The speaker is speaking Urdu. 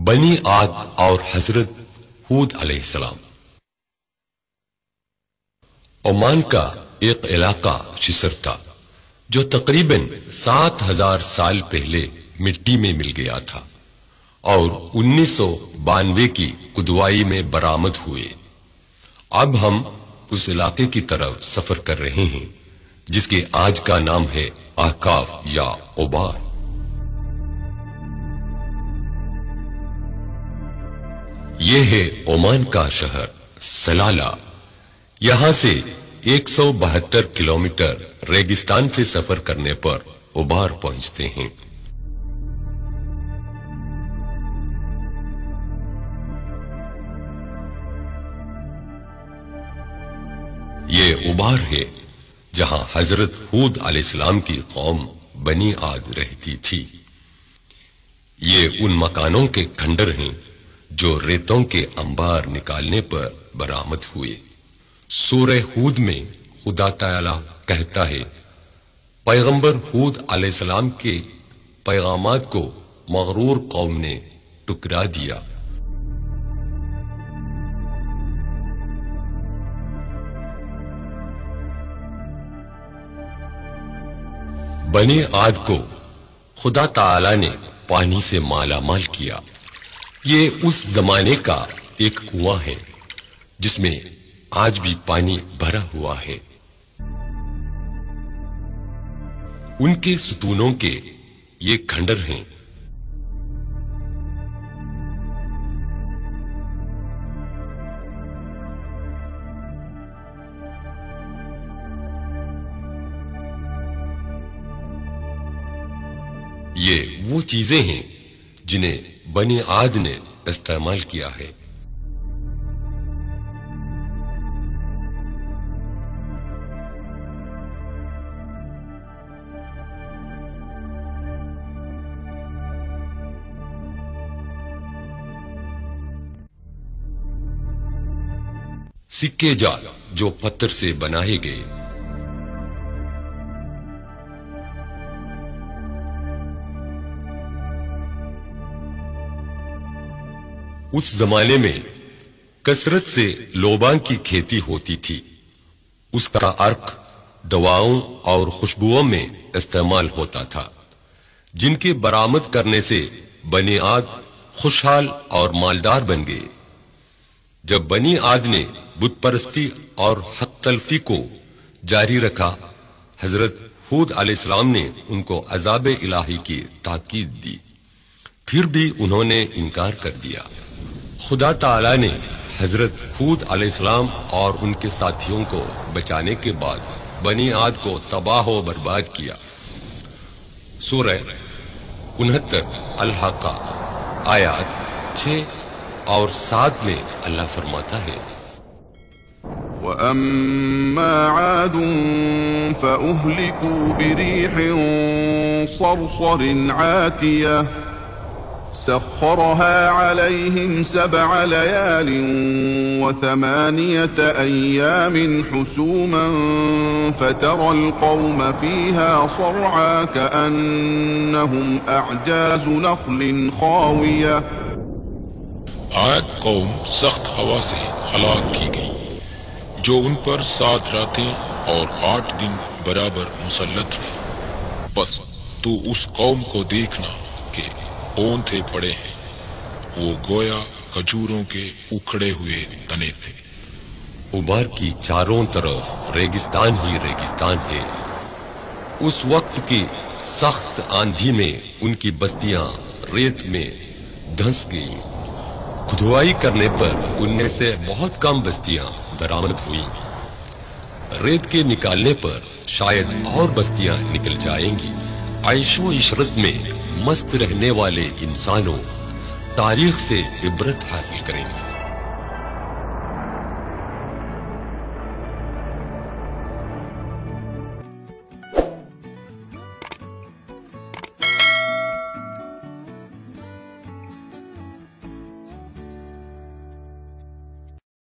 بنی عاد اور حضرت ہود علیہ السلام۔ عمان کا ایک علاقہ شسر تھا جو تقریباً 7000 سال پہلے مٹی میں مل گیا تھا اور 1992 کی کدوائی میں برآمد ہوئے۔ اب ہم اس علاقے کی طرف سفر کر رہے ہیں جس کے آج کا نام ہے احقاف یا اوبار۔ یہ ہے عمان کا شہر سلالہ۔ یہاں سے 172 کلومیٹر ریگستان سے سفر کرنے پر اوبار پہنچتے ہیں۔ یہ اوبار ہے جہاں حضرت ہود علیہ السلام کی قوم بنی عاد رہتی تھی۔ یہ ان مکانوں کے کھنڈر ہیں جو ریتوں کے انبار نکالنے پر برآمد ہوئے۔ سورہ ہود میں خدا تعالی کہتا ہے، پیغمبر ہود علیہ السلام کے پیغامات کو مغرور قوم نے ٹکرا دیا۔ بنی عاد کو خدا تعالی نے پانی سے مالا مال کیا۔ یہ اس زمانے کا ایک کنواں ہے جس میں آج بھی پانی بھرا ہوا ہے۔ ان کے ستونوں کے یہ کھنڈر ہیں۔ یہ وہ چیزیں ہیں جنہیں بنی عاد نے استعمال کیا ہے۔ سکے جال جو پتھر سے بنائے گئے۔ اس زمانے میں کثرت سے لوبان کی کھیتی ہوتی تھی۔ اس کا عرق دواؤں اور خوشبوؤں میں استعمال ہوتا تھا، جن کے برآمد کرنے سے بنی عاد خوشحال اور مالدار بن گئے۔ جب بنی عاد نے بت پرستی اور حق تلفی کو جاری رکھا، حضرت ہود علیہ السلام نے ان کو عذاب الہی کی تاکید دی، پھر بھی انہوں نے انکار کر دیا۔ خدا تعالی نے حضرت ہود علیہ السلام اور ان کے ساتھیوں کو بچانے کے بعد بنی عاد کو تباہ و برباد کیا۔ سورہ 69 الحاقہ آیات 6 اور 7 میں اللہ فرماتا ہے، وَأَمَّا عَادٌ فَأُهْلِكُوا بِرِيحٍ صَرْصَرٍ عَاتِيَةٍ سخرها عليهم 7 ليال و8 أيام حسوما فترى القوم فيها صرعا كأنهم أعجاز نخل خاوية۔ عاد قوم سخت ہوا سے ہلاک کی گئی جو ان پر 7 راتیں اور 8 دن برابر مسلط رہے۔ بس تو اس قوم کو دیکھنا کہ اونتھے پڑے ہیں، وہ گویا کھجوروں کے اکھڑے ہوئے تنے تھے۔ اوبار کی چاروں طرف ریگستان ہی ریگستان ہے۔ اس وقت کی سخت آندھی میں ان کی بستیاں ریت میں دھنس گئیں۔ کھدوائی کرنے پر ان میں سے بہت کم بستیاں برآمد ہوئیں۔ ریت کے نکالنے پر شاید اور بستیاں نکل جائیں گی۔ عیش و عشرت میں مست رہنے والے انسانوں تاریخ سے عبرت حاصل کریں گے۔